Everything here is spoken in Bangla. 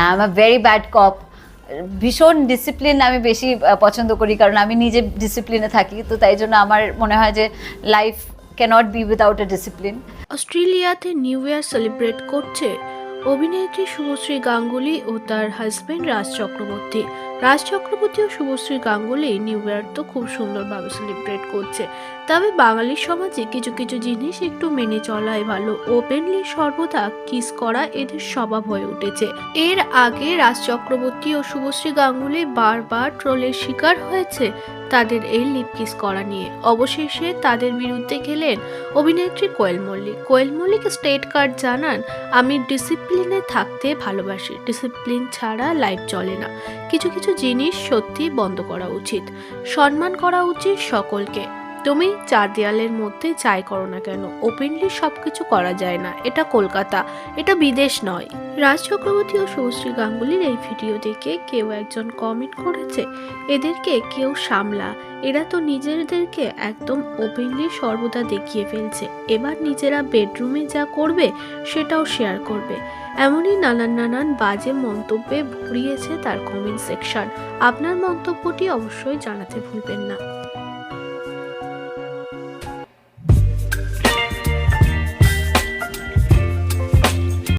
হ্যাঁ, I am a very bad cop. ভীষণ ডিসিপ্লিন আমি বেশি পছন্দ করি, কারণ আমি নিজে ডিসিপ্লিনে থাকি, তো তাই জন্য আমার মনে হয় যে life cannot be without a discipline. অস্ট্রেলিয়াতে নিউ ইয়ার সেলিব্রেট করছে অভিনেত্রী শুভশ্রী গাঙ্গুলি ও তার হাজবেন্ড রাজ চক্রবর্তী। রাজ চক্রবর্তী ও শুভশ্রী গাঙ্গুলি নিউ ইয়ার তো খুব সুন্দরভাবে সেলিব্রেট করছে, তবে বাঙালির সমাজে কিছু কিছু জিনিস একটু মেনে চলাই ভালো। ওপেনলি সর্বদা কিস করা এদের স্বভাব হয়ে উঠেছে। এর আগে রাজ চক্রবর্তী ও শুভশ্রী গাঙ্গুলি বারবার ট্রোলের শিকার হয়েছে তাদের এই লিপ কিস করা নিয়ে। অবশেষে তাদের বিরুদ্ধে গেলেন অভিনেত্রী কোয়েল মল্লিক। কোয়েল মল্লিক স্টেট কার্ড জানান, আমি ডিসিপ্লিনে থাকতে ভালোবাসি, ডিসিপ্লিন ছাড়া লাইফ চলে না। কিছু কিছু জিনিস সত্যি বন্ধ করা উচিত, সম্মান করা উচিত সকলকে। তুমি চার দেয়ালের মধ্যে যাই করো না কেন, ওপেনলি সবকিছু করা যায় না। এটা কলকাতা, এটা বিদেশ নয়। রাজ চক্রবর্তী ও শুভশ্রী গাঙ্গুলির এই ভিডিও দেখে কেউ একজন কমেন্ট করেছে, এদেরকে কেউ সামলা, এরা তো নিজেদেরকে একদম ওপেনলি সর্বদা দেখিয়ে ফেলছে, এবার নিজেরা বেডরুমে যা করবে সেটাও শেয়ার করবে। এমনই নানান বাজে মন্তব্যে ভরিয়েছে তার কমেন্ট সেকশন। আপনার মন্তব্যটি অবশ্যই জানাতে ভুলবেন না।